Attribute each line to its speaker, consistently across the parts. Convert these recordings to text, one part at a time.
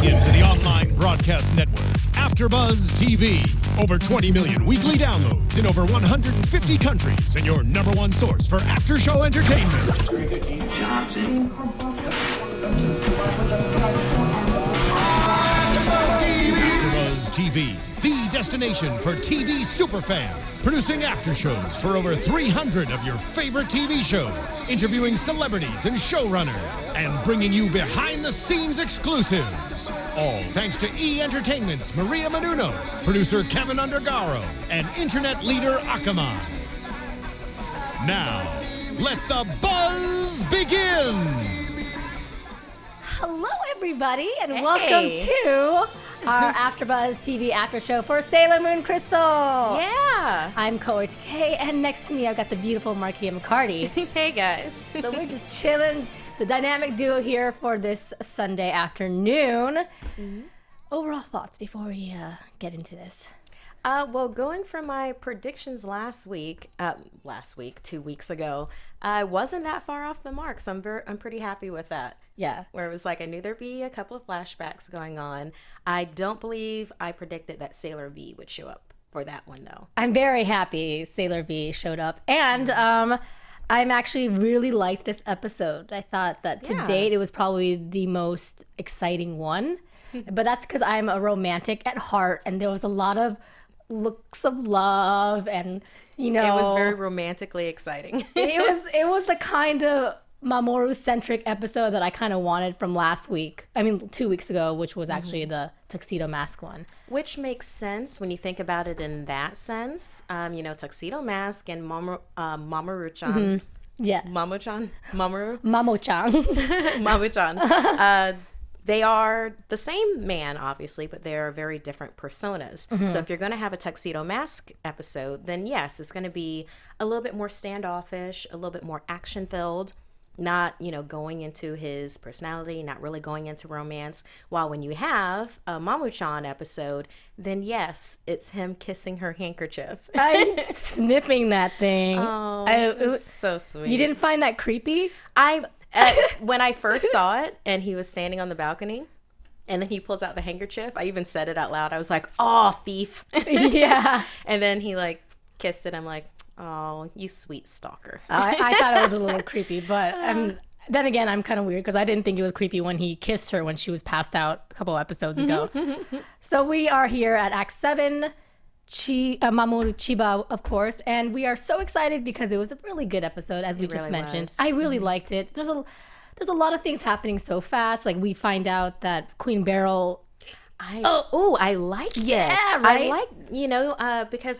Speaker 1: into the online broadcast network, AFTERBUZZ TV. Over 20 million weekly downloads in over 150 countries, and your number one source for after-show entertainment. AFTERBUZZ TV, the destination for TV superfans, producing after-shows for over 300 of your favorite TV shows, interviewing celebrities and showrunners, and bringing you behind-the-scenes exclusives. All thanks to E! Entertainment's Maria Menounos, producer Kevin Undergaro, and internet leader Akamai. Now, let the buzz begin!
Speaker 2: Hello, everybody, and welcome to our AfterBuzz TV after show for Sailor Moon Crystal.
Speaker 3: Yeah.
Speaker 2: I'm Kaori Takee, and next to me I've got the beautiful Markeia McCarty.
Speaker 3: Hey, guys.
Speaker 2: So we're just chilling, the dynamic duo here for this Sunday afternoon. Mm-hmm. Overall thoughts before we get into this?
Speaker 3: Well, going from my predictions last week, 2 weeks ago, I wasn't that far off the mark, so I'm pretty happy with that.
Speaker 2: Yeah.
Speaker 3: Where it was like I knew there'd be a couple of flashbacks going on. I don't believe I predicted that Sailor V would show up for that one, though.
Speaker 2: I'm very happy Sailor V showed up, and I'm actually really liked this episode. I thought that to date it was probably the most exciting one, but that's because I'm a romantic at heart, and there was a lot of looks of love, and you know,
Speaker 3: it was very romantically exciting.
Speaker 2: it was the kind of Mamoru-centric episode that I kind of wanted from last week. I mean, 2 weeks ago, which was actually the Tuxedo Mask one.
Speaker 3: Which makes sense when you think about it in that sense. You know, Tuxedo Mask and Mamoru-chan.
Speaker 2: Mm-hmm. Yeah.
Speaker 3: Mamoru-chan? Mamoru?
Speaker 2: Mamo-chan.
Speaker 3: Mamoru-chan. They are the same man, obviously, but they're very different personas. Mm-hmm. So if you're going to have a Tuxedo Mask episode, then yes, it's going to be a little bit more standoffish, a little bit more action-filled. Not, you know, going into his personality, not really going into romance. While when you have a Mamu-chan episode, then yes, it's him kissing her handkerchief.
Speaker 2: I'm sniffing that thing.
Speaker 3: Oh, it was so sweet.
Speaker 2: You didn't find that creepy?
Speaker 3: When I first saw it and he was standing on the balcony and then he pulls out the handkerchief, I even said it out loud. I was like, oh, thief.
Speaker 2: Yeah.
Speaker 3: And then he like kissed it. I'm like, oh, you sweet stalker.
Speaker 2: I thought it was a little creepy, but then again, I'm kind of weird because I didn't think it was creepy when he kissed her when she was passed out a couple episodes ago. So we are here at Act 7, Mamoru Chiba, of course, and we are so excited because it was a really good episode, as we just mentioned. I really liked it. There's a lot of things happening so fast. Like we find out that Queen Beryl.
Speaker 3: I like this.
Speaker 2: Yeah, right?
Speaker 3: I like, you know, because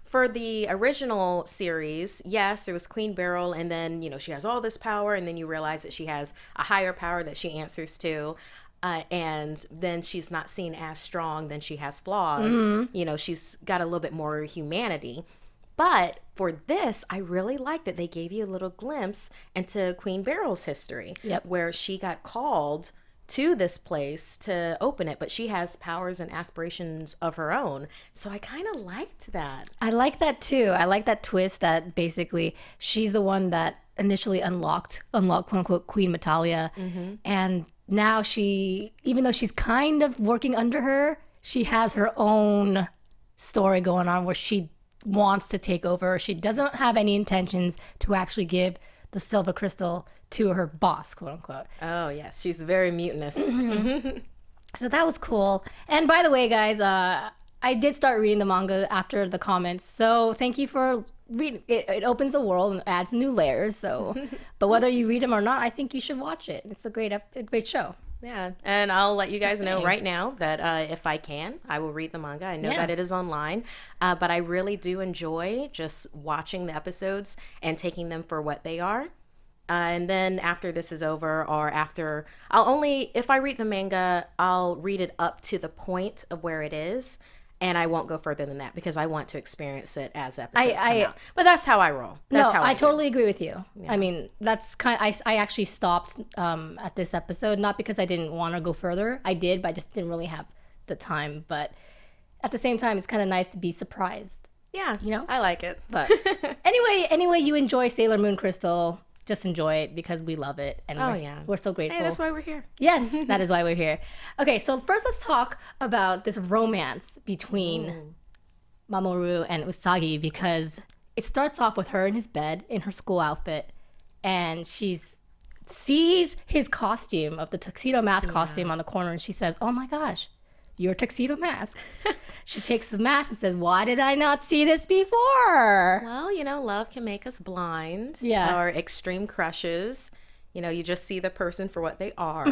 Speaker 3: for the original series, yes, there was Queen Beryl, and then, you know, she has all this power, and then you realize that she has a higher power that she answers to, and then she's not seen as strong, then she has flaws. Mm-hmm. You know, she's got a little bit more humanity. But for this, I really like that they gave you a little glimpse into Queen Beryl's history, where she got called to this place to open it, but she has powers and aspirations of her own. So I kind of liked that.
Speaker 2: I like that too. I like that twist that basically she's the one that initially unlocked quote unquote Queen Metalia. Mm-hmm. And now even though she's kind of working under her, she has her own story going on where she wants to take over. She doesn't have any intentions to actually give the silver crystal to her boss, quote unquote.
Speaker 3: Oh yes, she's very mutinous.
Speaker 2: So that was cool. And by the way, guys, I did start reading the manga after the comments, so thank you for reading. It opens the world and adds new layers. So, but whether you read them or not, I think you should watch it. It's a great show.
Speaker 3: Yeah, and I'll let you guys know right now that if I can, I will read the manga. I know that it is online, but I really do enjoy just watching the episodes and taking them for what they are. And then after this is over, or after, if I read the manga, I'll read it up to the point of where it is, and I won't go further than that because I want to experience it as episodes come out. But that's how I roll.
Speaker 2: I totally agree with you. Yeah. I mean, that's I actually stopped at this episode, not because I didn't want to go further. I did, but I just didn't really have the time. But at the same time, it's kind of nice to be surprised.
Speaker 3: Yeah,
Speaker 2: you know,
Speaker 3: I like it.
Speaker 2: But anyway, you enjoy Sailor Moon Crystal. just enjoy it because we love it. And we're so grateful.
Speaker 3: Hey, that's why we're here.
Speaker 2: Yes, that is why we're here. Okay, so first let's talk about this romance between Mamoru and Usagi, because it starts off with her in his bed in her school outfit, and sees his costume of the tuxedo mask costume on the corner, and she says, "Oh my gosh, your tuxedo mask." She takes the mask and says, "Why did I not see this before?"
Speaker 3: Well, love can make us blind.
Speaker 2: Yeah.
Speaker 3: Or extreme crushes. You just see the person for what they are,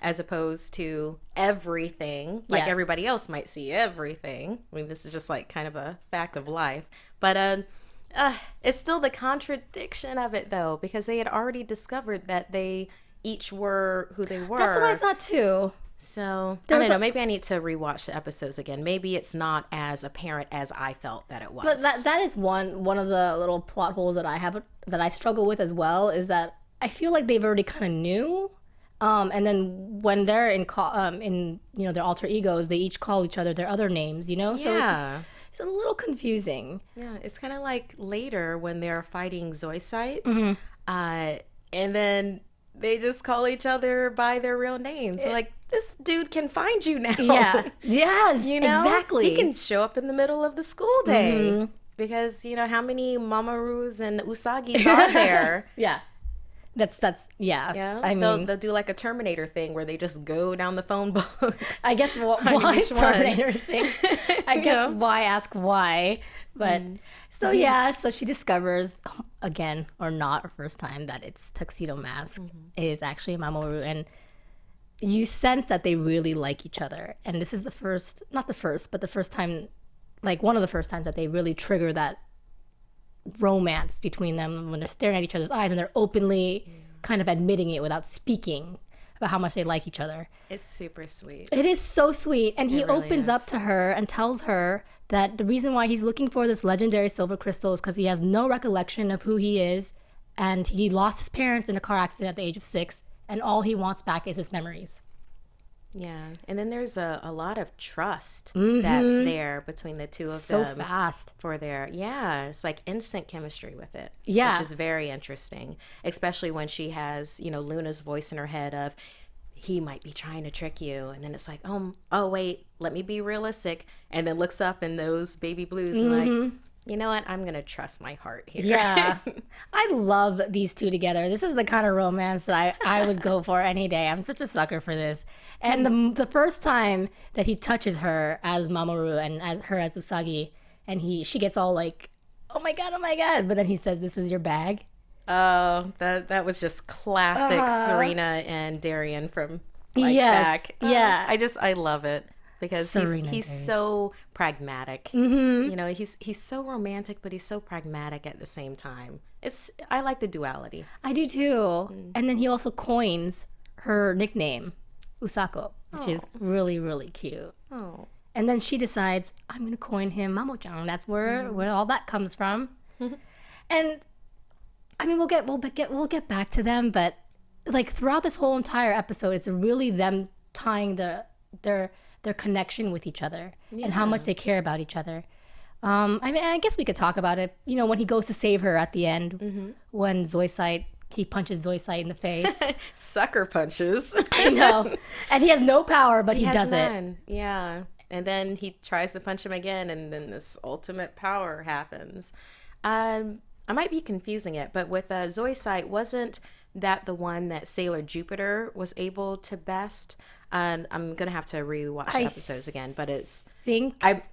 Speaker 3: as opposed to everything. Like everybody else might see everything. I mean, this is just like kind of a fact of life. But it's still the contradiction of it, though, because they had already discovered that they each were who they were.
Speaker 2: That's what I thought too.
Speaker 3: So, I don't know. Maybe I need to rewatch the episodes again. Maybe it's not as apparent as I felt that it was.
Speaker 2: But that is one of the little plot holes that I struggle with as well, is that I feel like they've already kind of knew. And then when they're in their alter egos, they each call each other their other names,
Speaker 3: Yeah.
Speaker 2: So it's a little confusing.
Speaker 3: Yeah, it's kind of like later when they're fighting Zoisite, and then they just call each other by their real names. Like, this dude can find you now.
Speaker 2: Yeah. Yes. Exactly.
Speaker 3: He can show up in the middle of the school day because how many Mamorus and Usagis are there?
Speaker 2: Yeah. That's
Speaker 3: Yeah.
Speaker 2: I mean,
Speaker 3: they'll do like a Terminator thing where they just go down the phone book.
Speaker 2: I guess why Terminator thing? I guess why ask why? But so she discovers again, or not, her first time, that it's Tuxedo Mask is actually Mamoru, and you sense that they really like each other. And this is the first time, like one of the first times that they really trigger that romance between them, when they're staring at each other's eyes and they're openly kind of admitting it without speaking about how much they like each other.
Speaker 3: It's super sweet.
Speaker 2: It is so sweet. And he
Speaker 3: really
Speaker 2: opens
Speaker 3: is.
Speaker 2: up to her and tells her that the reason why he's looking for this legendary silver crystal is because he has no recollection of who he is, and he lost his parents in a car accident at the age of 6, and all he wants back is his memories.
Speaker 3: Yeah, and then there's a lot of trust that's there between the two of them.
Speaker 2: So fast.
Speaker 3: It's like instant chemistry with it.
Speaker 2: Yeah.
Speaker 3: Which is very interesting, especially when she has, Luna's voice in her head of, he might be trying to trick you. And then it's like, oh wait, let me be realistic. And then looks up in those baby blues and like, you know what? I'm going to trust my heart here.
Speaker 2: Yeah. I love these two together. This is the kind of romance that I would go for any day. I'm such a sucker for this. And the first time that he touches her as Mamoru and as Usagi, and she gets all like, oh my God. But then he says, "This is your bag."
Speaker 3: Oh, that was just classic Serena and Darian from back.
Speaker 2: Yeah.
Speaker 3: I love it. Because he's so pragmatic. He's so romantic, but he's so pragmatic at the same time. I like the duality.
Speaker 2: I do too. And then he also coins her nickname, Usako, which is really, really cute.
Speaker 3: Oh.
Speaker 2: And then she decides, I'm going to coin him Mamo-chan. That's where all that comes from. And I mean, we'll get back to them, but like throughout this whole entire episode, it's really them tying their connection with each other and how much they care about each other. I mean, I guess we could talk about it. When he goes to save her at the end, when he punches Zoisite in the face.
Speaker 3: Sucker punches.
Speaker 2: I know. And he has no power, but he does
Speaker 3: none. It. Yeah. And then he tries to punch him again, and then this ultimate power happens. I might be confusing it, but with Zoisite, wasn't that the one that Sailor Jupiter was able to best? And I'm gonna have to rewatch the episodes again, but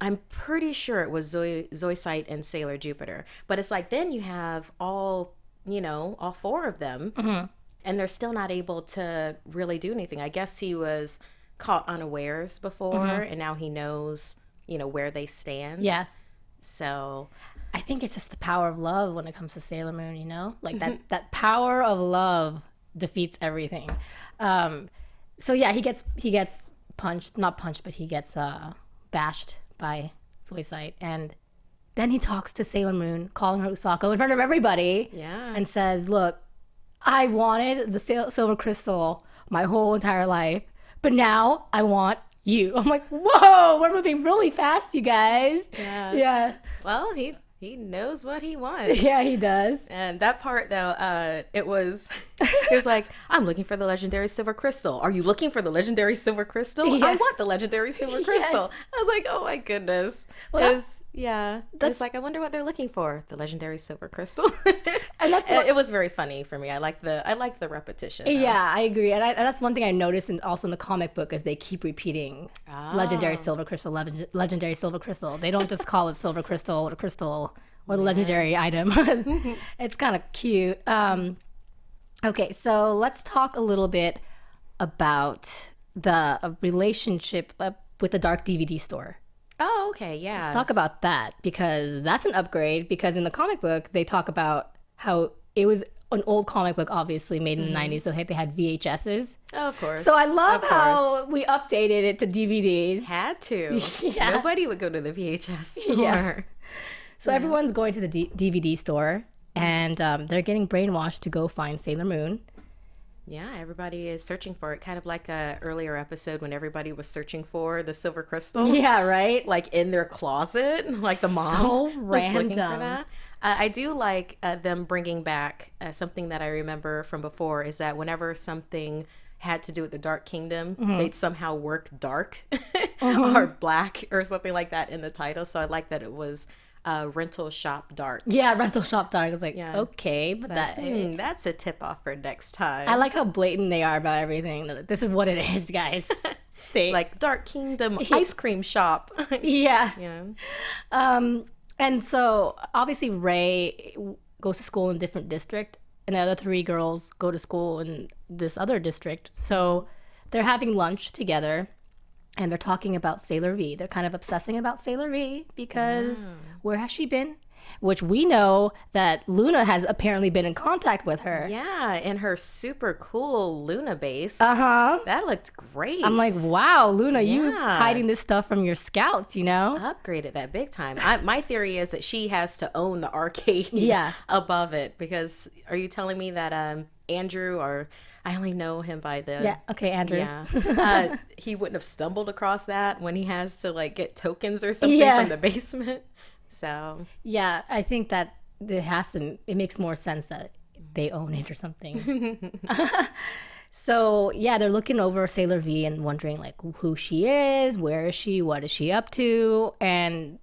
Speaker 3: I'm pretty sure it was Zoisite and Sailor Jupiter. But it's like then you have all 4 of them, and they're still not able to really do anything. I guess he was caught unawares before, and now he knows where they stand. Yeah. So
Speaker 2: I think it's just the power of love when it comes to Sailor Moon. Like that power of love defeats everything. So yeah, he gets punched, not punched, but he gets bashed by Zoisite, and then he talks to Sailor Moon, calling her Usako in front of everybody, and says, "Look, I wanted the silver crystal my whole entire life, but now I want you." I'm like, whoa, we're moving really fast, you guys.
Speaker 3: Yeah. Well, He knows what he wants.
Speaker 2: Yeah, he does.
Speaker 3: And that part though, it was like, I'm looking for the legendary silver crystal. Are you looking for the legendary silver crystal?
Speaker 2: Yeah.
Speaker 3: I want the legendary silver crystal. I was like, oh my goodness.
Speaker 2: Well,
Speaker 3: It's like, I wonder what they're looking for. The legendary silver crystal.
Speaker 2: And that's
Speaker 3: it was very funny for me. I like the repetition.
Speaker 2: Yeah, I agree. And that's one thing I noticed also in the comic book is they keep repeating legendary silver crystal, legendary silver crystal. They don't just call it silver crystal or crystal or the legendary item. It's kind of cute. Okay, so let's talk a little bit about the relationship with the dark DVD store.
Speaker 3: Oh, okay, yeah.
Speaker 2: Let's talk about that because that's an upgrade because in the comic book, they talk about how it was an old comic book, obviously made in the 90s, so they had VHSs.
Speaker 3: Oh, of course.
Speaker 2: So I love how we updated it to DVDs.
Speaker 3: Had to.
Speaker 2: Yeah.
Speaker 3: Nobody would go to the VHS store.
Speaker 2: Yeah. So everyone's going to the DVD store and they're getting brainwashed to go find Sailor Moon.
Speaker 3: Yeah, everybody is searching for it. Kind of like a earlier episode when everybody was searching for the silver crystal.
Speaker 2: Yeah, right?
Speaker 3: Like in their closet, like the mom
Speaker 2: So
Speaker 3: was looking for that. I do like them bringing back something that I remember from before is that whenever something had to do with the Dark Kingdom, they'd somehow work dark or black or something like that in the title. So I like that it was rental shop dark.
Speaker 2: Yeah, rental shop dark. I was like, okay, but
Speaker 3: that's a tip off for next time.
Speaker 2: I like how blatant they are about everything. This is what it is, guys.
Speaker 3: Like Dark Kingdom ice cream shop.
Speaker 2: Yeah.
Speaker 3: Yeah.
Speaker 2: And so obviously Ray goes to school in a different district and the other three girls go to school in this other district. So they're having lunch together and they're talking about Sailor V. They're kind of obsessing about Sailor V because where has she been? Which we know that Luna has apparently been in contact with her.
Speaker 3: Yeah, in her super cool Luna base.
Speaker 2: Uh-huh.
Speaker 3: That looked great.
Speaker 2: I'm like, wow, Luna, you hiding this stuff from your scouts, you know?
Speaker 3: Upgraded that big time. My theory is that she has to own the arcade above it because are you telling me that Andrew or I only know him by the...
Speaker 2: Yeah, okay, Andrew.
Speaker 3: Yeah. He wouldn't have stumbled across that when he has to like get tokens or something from the basement. So
Speaker 2: yeah, I think that it makes more sense that they own it or something. So yeah, they're looking over Sailor V and wondering like who she is, where is she, what is she up to, and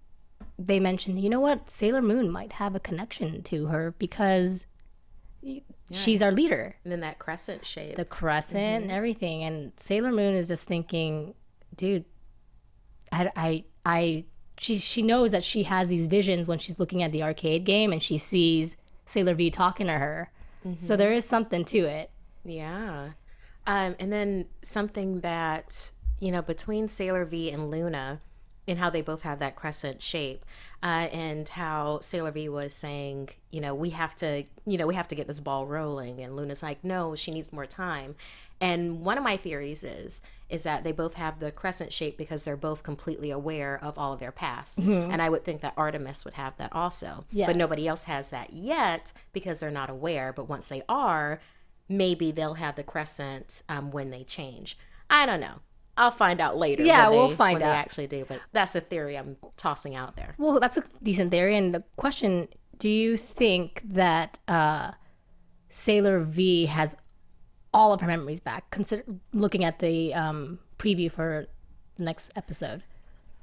Speaker 2: they mentioned, you know what, Sailor Moon might have a connection to her because she's our leader.
Speaker 3: And then that crescent shape,
Speaker 2: the crescent and everything, and Sailor Moon is just thinking, dude, She knows that she has these visions when she's looking at the arcade game and she sees Sailor V talking to her. So there is something to it.
Speaker 3: Yeah. And then something that, between Sailor V and Luna and how they both have that crescent shape and how Sailor V was saying, we have to get this ball rolling. And Luna's like, no, she needs more time. And one of my theories is that they both have the crescent shape because they're both completely aware of all of their past. And I would think that Artemis would have that also. Yeah. But nobody else has that yet because they're not aware. But once they are, maybe they'll have the crescent when they change. I don't know. I'll find out later.
Speaker 2: Yeah, we'll find out.
Speaker 3: They actually do. But that's a theory I'm tossing out there.
Speaker 2: Well, that's a decent theory. And the question, do you think that Sailor V has all of her memories back, looking at the preview for the next episode?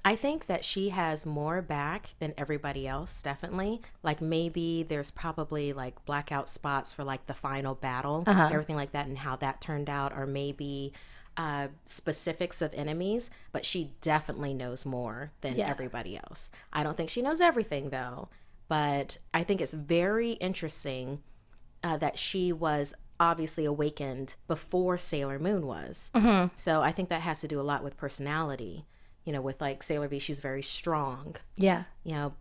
Speaker 3: I think that she has more back than everybody else, definitely. Like maybe there's probably like blackout spots for like the final battle, everything like that and how that turned out, or maybe specifics of enemies, but she definitely knows more than everybody else. I don't think she knows everything though, but I think it's very interesting that she was obviously awakened before Sailor Moon was. So I think that has to do a lot with personality. With like Sailor V, she's very strong. Yeah.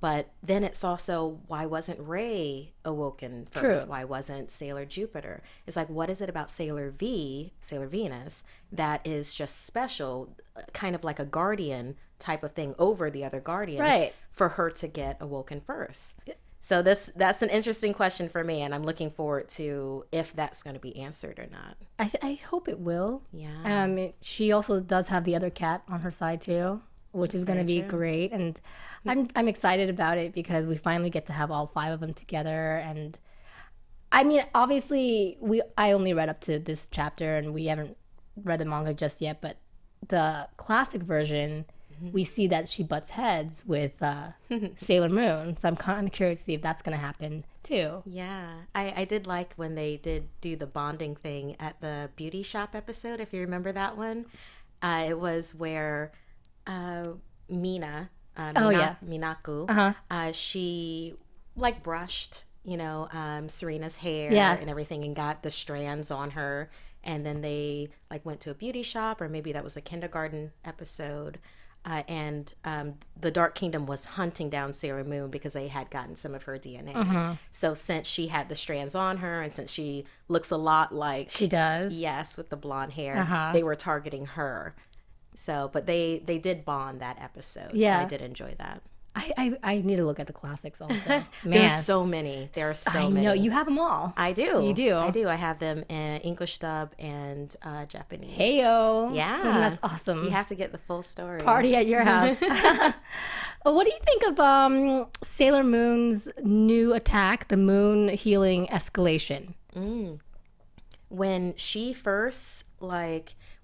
Speaker 3: But then it's also, why wasn't Ray awoken first? True. Why wasn't Sailor Jupiter? It's like, what is it about Sailor V, Sailor Venus, that is just special, kind of like a guardian type of thing over the other guardians for her to get awoken first? So that's an interesting question for me, and I'm looking forward to if that's going to be answered or not.
Speaker 2: I hope it will.
Speaker 3: Yeah.
Speaker 2: She also does have the other cat on her side too. which is going to be great. And I'm excited about it because we finally get to have all 5 of them together. And I mean, obviously, I only read up to this chapter, and we haven't read the manga just yet. But the classic version, we see that she butts heads with Sailor Moon. So I'm kind of curious to see if that's going to happen too.
Speaker 3: Yeah, I did like when they did do the bonding thing at the beauty shop episode, if you remember that one. It was where Minaku, she like brushed, Serena's hair and everything and got the strands on her. And then they like went to a beauty shop, or maybe that was a kindergarten episode. And the Dark Kingdom was hunting down Sailor Moon because they had gotten some of her DNA. So since she had the strands on her, and since she looks a lot like
Speaker 2: she does,
Speaker 3: yes, with the blonde hair, they were targeting her. So, but they did bond that episode. Yeah, so I did enjoy that.
Speaker 2: I need to look at the classics also. Man,
Speaker 3: there's so many. There are so many.
Speaker 2: I know you have them all.
Speaker 3: I do.
Speaker 2: You do.
Speaker 3: I do. I have them in English dub and Japanese.
Speaker 2: Heyo.
Speaker 3: Yeah,
Speaker 2: that's awesome.
Speaker 3: You have to get the full story.
Speaker 2: Party at your house. What do you think of Sailor Moon's new attack, the Moon Healing Escalation?
Speaker 3: When she first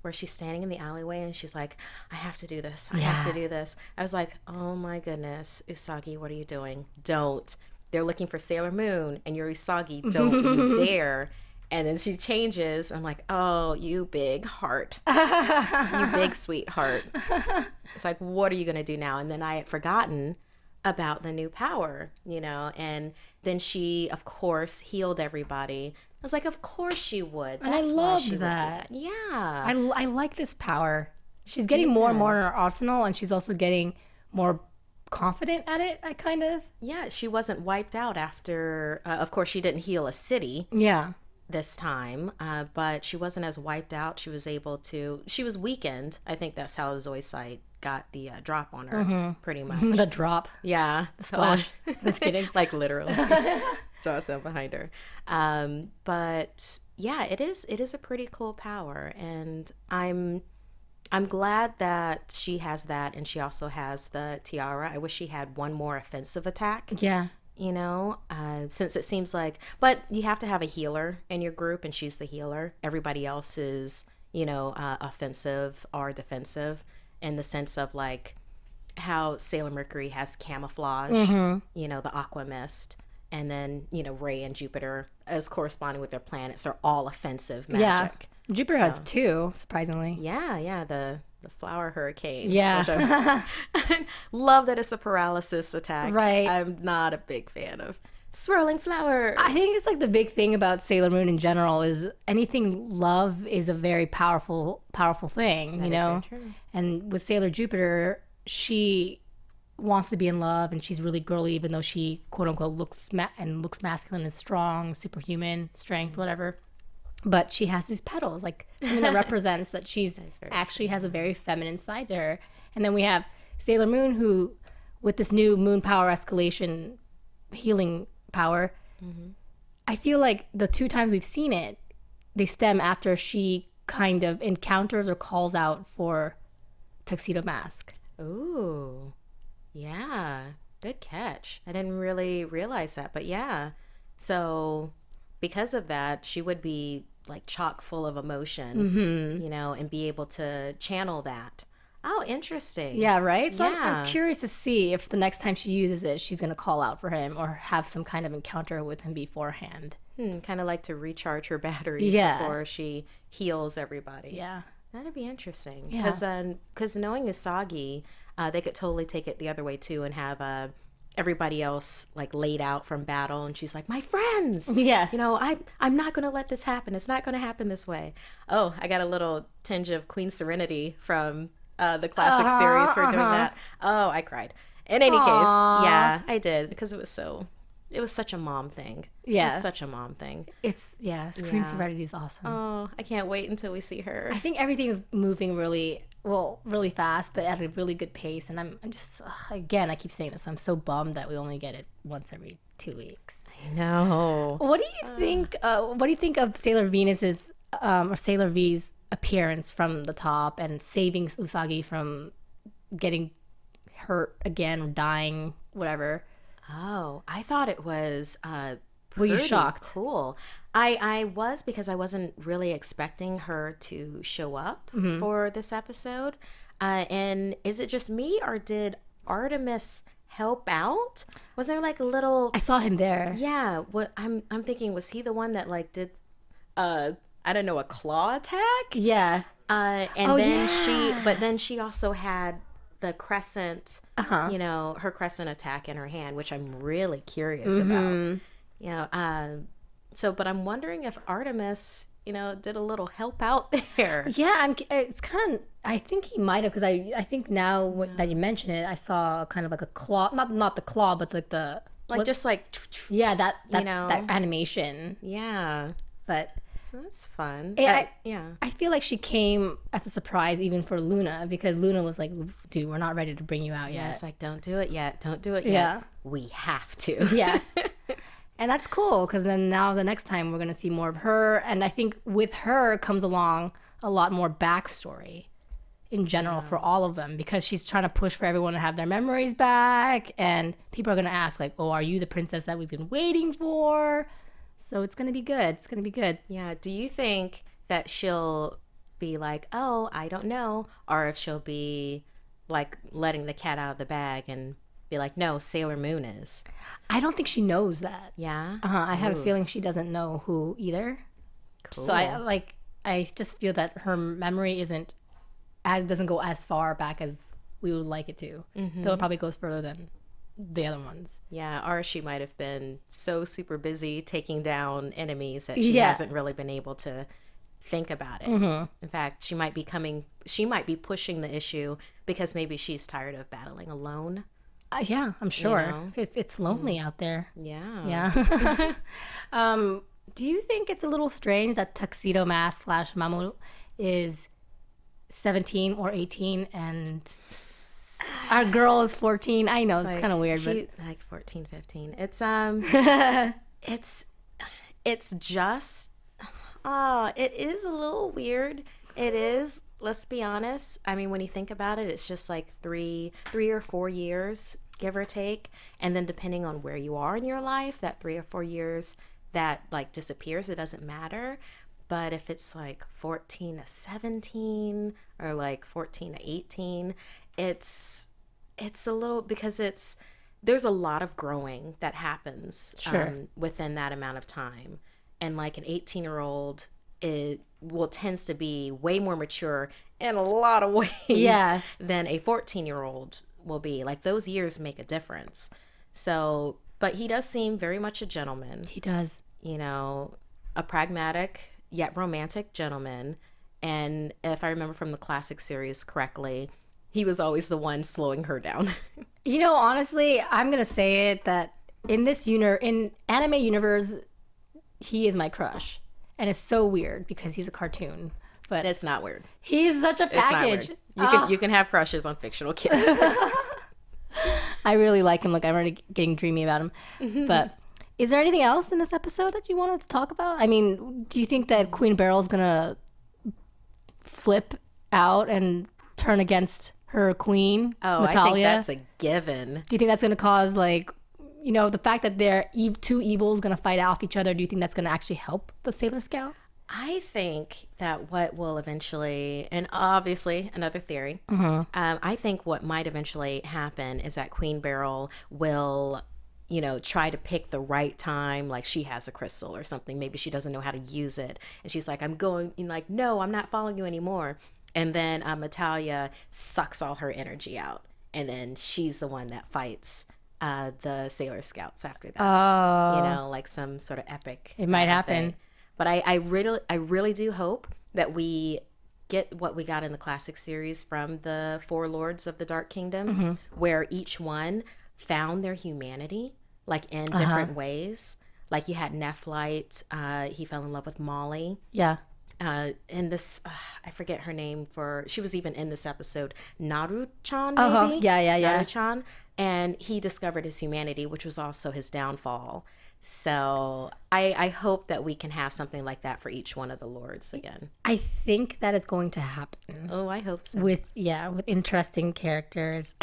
Speaker 3: where she's standing in the alleyway and she's like, I have to do this. I have to do this. I was like, oh my goodness, Usagi, what are you doing? Don't. They're looking for Sailor Moon and you're Usagi. Don't you dare. And then she changes. I'm like, oh, you big heart. You big sweetheart. It's like, what are you going to do now? And then I had forgotten about the new power, and then she, of course, healed everybody. I was like, of course she would.
Speaker 2: And I loved that.
Speaker 3: Yeah.
Speaker 2: I like this power. She's getting more and more in her arsenal, and she's also getting more confident at it,
Speaker 3: Yeah, she wasn't wiped out after, of course, she didn't heal a city.
Speaker 2: Yeah.
Speaker 3: This time, but she wasn't as wiped out. She was weakened. I think that's how Zoisite got the drop on her, pretty much.
Speaker 2: The drop.
Speaker 3: Yeah.
Speaker 2: The splash. Just kidding.
Speaker 3: Like literally. Draw some behind her. But yeah, it is a pretty cool power, and I'm glad that she has that, and she also has the tiara. I wish she had one more offensive attack.
Speaker 2: Yeah.
Speaker 3: Since it seems like, but you have to have a healer in your group, and she's the healer. Everybody else is, offensive or defensive, in the sense of like how Sailor Mercury has camouflage, the aqua mist, and then, Ray and Jupiter, as corresponding with their planets, are all offensive magic.
Speaker 2: Yeah. Jupiter has 2, surprisingly.
Speaker 3: Yeah, the flower hurricane.
Speaker 2: Yeah.
Speaker 3: Love that it's a paralysis attack.
Speaker 2: Right.
Speaker 3: I'm not a big fan of swirling flowers.
Speaker 2: I think it's like the big thing about Sailor Moon in general is anything love is a very powerful thing,
Speaker 3: That is very true.
Speaker 2: And with Sailor Jupiter, she wants to be in love, and she's really girly, even though she quote unquote looks masculine and strong, superhuman strength, whatever. But she has these petals, like something that represents that she's actually has a very feminine side to her. And then we have Sailor Moon, who, with this new moon power escalation healing power, I feel like the 2 times we've seen it, they stem after she kind of encounters or calls out for Tuxedo Mask.
Speaker 3: Ooh, yeah, good catch. I didn't really realize that, but yeah. So because of that, she would be like chock full of emotion, and be able to channel that. Oh, interesting.
Speaker 2: Yeah, right? So I'm curious to see if the next time she uses it, she's going to call out for him or have some kind of encounter with him beforehand.
Speaker 3: Kind of like to recharge her batteries before she heals everybody.
Speaker 2: Yeah.
Speaker 3: That'd be interesting.
Speaker 2: Yeah.
Speaker 3: Because knowing Usagi, they could totally take it the other way too and have everybody else like laid out from battle, and she's like, my friends, I'm not gonna let this happen. It's not gonna happen this way. Oh, I got a little tinge of Queen Serenity from the classic series for doing that. Oh, I cried. In any case, yeah, I did, because it was such a mom thing.
Speaker 2: Yeah,
Speaker 3: it was such a mom thing.
Speaker 2: Queen Serenity is awesome.
Speaker 3: Oh, I can't wait until we see her.
Speaker 2: I think everything is moving really fast, but at a really good pace. And I'm just, again, I keep saying this, I'm so bummed that we only get it once every 2 weeks.
Speaker 3: I know.
Speaker 2: What do you think? What do you think of Sailor Venus's or Sailor V's appearance from the top and saving Usagi from getting hurt again or dying, whatever.
Speaker 3: Oh, I thought it was
Speaker 2: Were you
Speaker 3: pretty
Speaker 2: shocked?
Speaker 3: cool. I was, because I wasn't really expecting her to show up for this episode. And is it just me, or did Artemis help out? Was there like a little?
Speaker 2: I saw him there.
Speaker 3: Yeah. What I'm thinking, was he the one that like did I don't know, a claw attack?
Speaker 2: Yeah.
Speaker 3: But then she also had the crescent,
Speaker 2: Uh-huh.
Speaker 3: you know, her crescent attack in her hand, which I'm really curious about. You know, but I'm wondering if Artemis, you know, did a little help out there.
Speaker 2: Yeah, it's kind of. I think he might have, because I think now that you mention it, I saw kind of like a claw, not the claw, but like the
Speaker 3: Just like,
Speaker 2: yeah, that
Speaker 3: you know,
Speaker 2: that animation.
Speaker 3: yeah.
Speaker 2: But
Speaker 3: So that's fun.
Speaker 2: I
Speaker 3: Yeah.
Speaker 2: feel like she came as a surprise even for Luna, because Luna was like, "Dude, we're not ready to bring you out
Speaker 3: Yeah,
Speaker 2: yet."
Speaker 3: it's like, don't do it yet. Don't do it yet.
Speaker 2: Yeah.
Speaker 3: We have to.
Speaker 2: Yeah. And that's cool, because then now the next time we're going to see more of her. And I think with her comes along a lot more backstory in general for all of them, because she's trying to push for everyone to have their memories back. And people are going to ask, like, oh, are you the princess that we've been waiting for? So it's going to be good. It's going to be good.
Speaker 3: Yeah. Do you think that she'll be like, oh, I don't know? Or if she'll be like letting the cat out of the bag and be like, no, Sailor Moon is.
Speaker 2: I don't think she knows that.
Speaker 3: Yeah.
Speaker 2: I have a feeling she doesn't know who either.
Speaker 3: Cool.
Speaker 2: So I just feel that her memory doesn't go as far back as we would like it to. Though it probably goes further than the other ones.
Speaker 3: Yeah, or she might have been so super busy taking down enemies that she
Speaker 2: Yeah.
Speaker 3: hasn't really been able to think about it. In fact, she might be pushing the issue because maybe she's tired of battling alone.
Speaker 2: Yeah, I'm sure.
Speaker 3: know?
Speaker 2: It's lonely out there.
Speaker 3: Yeah.
Speaker 2: Yeah. Do you think it's a little strange that Tuxedo Mask / Mamoru is 17 or 18 and our girl is 14? I know, it's kind of weird, but
Speaker 3: like 14, 15. It's it's just it is a little weird. It is, let's be honest. I mean, when you think about it, it's just like three or 4 years, give or take. And then depending on where you are in your life, that 3 or 4 years that like disappears, it doesn't matter. But if it's like 14 to 17 or like 14 to 18, it's a little, because there's a lot of growing that happens within that amount of time. And like an 18-year-old, it tends to be way more mature in a lot of ways than a 14-year-old will be. Like those years make a difference. So, but he does seem very much a gentleman.
Speaker 2: he does.
Speaker 3: You know, a pragmatic yet romantic gentleman. And if I remember from the classic series correctly, he was always the one slowing her down.
Speaker 2: You know, honestly, I'm going to say it that in anime universe, he is my crush. And it's so weird because he's a cartoon. But
Speaker 3: It's not weird.
Speaker 2: he's such a
Speaker 3: It's not
Speaker 2: package.
Speaker 3: weird. You can have crushes on fictional characters.
Speaker 2: I really like him. Look, I'm already getting dreamy about him. But is there anything else in this episode that you wanted to talk about? I mean, do you think that Queen Beryl's going to flip out and turn against her queen,
Speaker 3: Oh,
Speaker 2: Natalia?
Speaker 3: I think that's a given.
Speaker 2: Do you think that's going to cause, like, you know, the fact that they're two evils going to fight off each other? Do you think that's going to actually help the Sailor Scouts?
Speaker 3: I think that what will eventually, and obviously another theory, I think what might eventually happen is that Queen Beryl will, you know, try to pick the right time. Like she has a crystal or something. Maybe she doesn't know how to use it. And she's like, no, I'm not following you anymore. And then Natalia sucks all her energy out. And then she's the one that fights the Sailor Scouts after that.
Speaker 2: Oh.
Speaker 3: You know, like some sort of epic.
Speaker 2: It might happen.
Speaker 3: thing. But I really do hope that we get what we got in the classic series from the four lords of the Dark Kingdom, where each one found their humanity, like in different ways. Like you had Nephlite, he fell in love with Molly.
Speaker 2: Yeah.
Speaker 3: In this, I forget her name she was even in this episode, Naru-chan, maybe?
Speaker 2: Uh-huh. Yeah.
Speaker 3: Naru-chan. And he discovered his humanity, which was also his downfall. So I hope that we can have something like that for each one of the lords again.
Speaker 2: I think that is going to happen.
Speaker 3: Oh, I hope so.
Speaker 2: With interesting characters.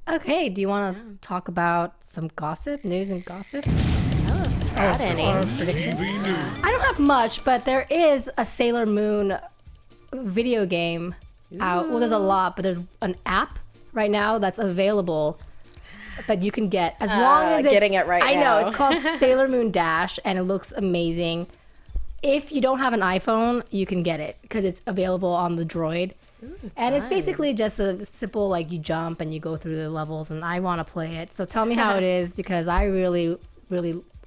Speaker 2: Okay, do you want to talk about some gossip, news and gossip?
Speaker 3: Got any?
Speaker 2: I don't have much, but there is a Sailor Moon video game out. Well, there's a lot, but there's an app right now that's available that you can get as long as it's
Speaker 3: getting it right now.
Speaker 2: I know, it's called Sailor Moon Dash, and it looks amazing. If you don't have an iPhone, you can get it because it's available on the Droid. And it's basically just a simple, like, you jump and you go through the levels, and I want to play it. So tell me how it is, because I really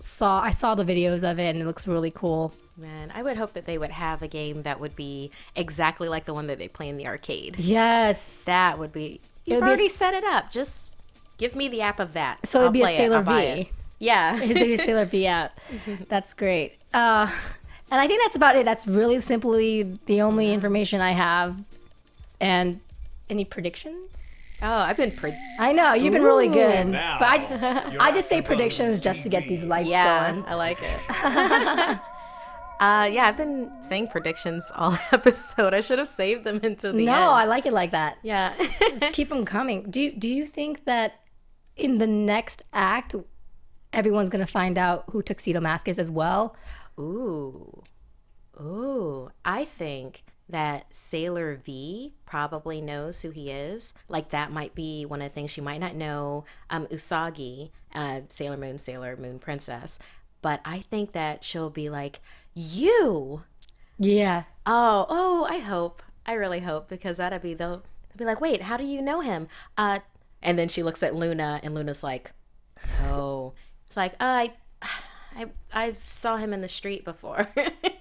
Speaker 2: saw the videos of it, and it looks really cool.
Speaker 3: Man, I would hope that they would have a game that would be exactly like the one that they play in the arcade.
Speaker 2: Yes.
Speaker 3: That would be... You've already set it up. Just give me the app of that.
Speaker 2: So it'd be a Sailor V.
Speaker 3: Yeah.
Speaker 2: It'd be a Sailor V app. That's great. And I think that's about it. That's really simply the only information I have. And any predictions?
Speaker 3: Oh, I've been...
Speaker 2: I know, you've been really good.
Speaker 1: Now,
Speaker 2: but I just say predictions just to get these lights going.
Speaker 3: I like it. I've been saying predictions all episode. I should have saved them until the end.
Speaker 2: No, I like it like that.
Speaker 3: Yeah.
Speaker 2: Just keep them coming. Do you think that in the next act, everyone's going to find out who Tuxedo Mask is as well?
Speaker 3: Ooh, I think that Sailor V probably knows who he is. Like, that might be one of the things she might not know. Usagi, Sailor Moon Princess. But I think that she'll be like, you.
Speaker 2: Yeah.
Speaker 3: Oh, I hope. I really hope, because that'd be they'll be like, wait, how do you know him? And then she looks at Luna, and Luna's like, oh. It's like, I saw him in the street before.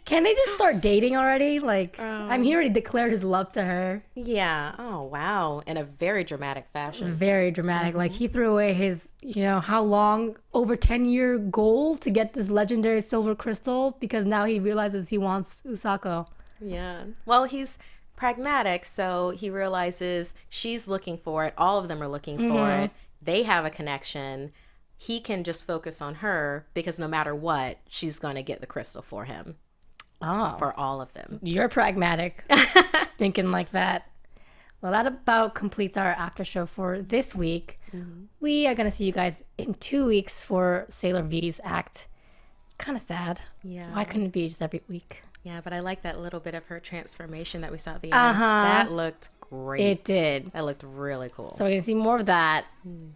Speaker 2: Can they just start dating already? Like, he already declared his love to her.
Speaker 3: Yeah. Oh, wow. In a very dramatic fashion.
Speaker 2: Very dramatic. Like, he threw away his, how long, over 10-year goal to get this legendary silver crystal, because now he realizes he wants Usako.
Speaker 3: Yeah. Well, he's pragmatic, so he realizes she's looking for it. All of them are looking for it. They have a connection. He can just focus on her, because no matter what, she's going to get the crystal for him.
Speaker 2: Oh.
Speaker 3: For all of them.
Speaker 2: You're pragmatic. Thinking like that. Well, that about completes our after show for this week. We are going to see you guys in 2 weeks for Sailor V's act. Kind of sad.
Speaker 3: Yeah.
Speaker 2: Why couldn't it be just every week?
Speaker 3: Yeah, but I like that little bit of her transformation that we saw at the end. That looked great.
Speaker 2: It did.
Speaker 3: That looked really cool.
Speaker 2: So we're going to see more of that.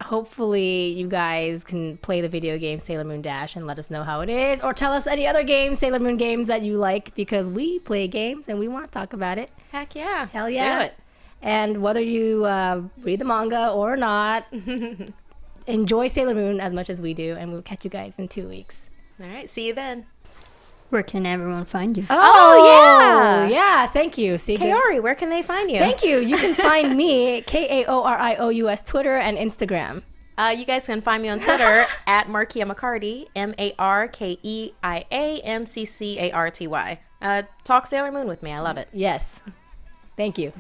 Speaker 2: Hopefully you guys can play the video game Sailor Moon Dash and let us know how it is. Or tell us any other games, Sailor Moon games that you like, because we play games and we want to talk about it.
Speaker 3: Heck yeah.
Speaker 2: Hell yeah.
Speaker 3: Do it.
Speaker 2: And whether you read the manga or not, enjoy Sailor Moon as much as we do. And we'll catch you guys in 2 weeks.
Speaker 3: All right. See you then.
Speaker 4: Where can everyone find you?
Speaker 3: Oh, yeah.
Speaker 2: Yeah, thank you. See,
Speaker 3: Kaori, where can they find you?
Speaker 2: Thank you. You can find me, KAORIOUS, Twitter and Instagram.
Speaker 3: You guys can find me on Twitter at Markeia McCarty, MarkeiaMcCarty. Talk Sailor Moon with me. I love it.
Speaker 2: Yes. Thank you,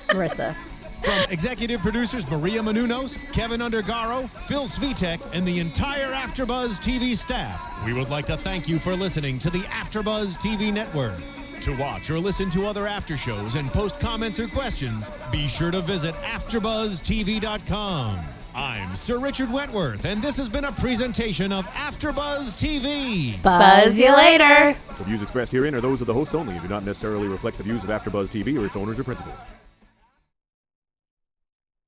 Speaker 2: Marissa.
Speaker 1: From executive producers Maria Menounos, Kevin Undergaro, Phil Svitek, and the entire AfterBuzz TV staff, we would like to thank you for listening to the AfterBuzz TV network. To watch or listen to other after shows and post comments or questions, be sure to visit AfterBuzzTV.com. I'm Sir Richard Wentworth, and this has been a presentation of AfterBuzz TV.
Speaker 2: Buzz you later.
Speaker 5: The views expressed herein are those of the hosts only and do not necessarily reflect the views of AfterBuzz TV or its owners or principals.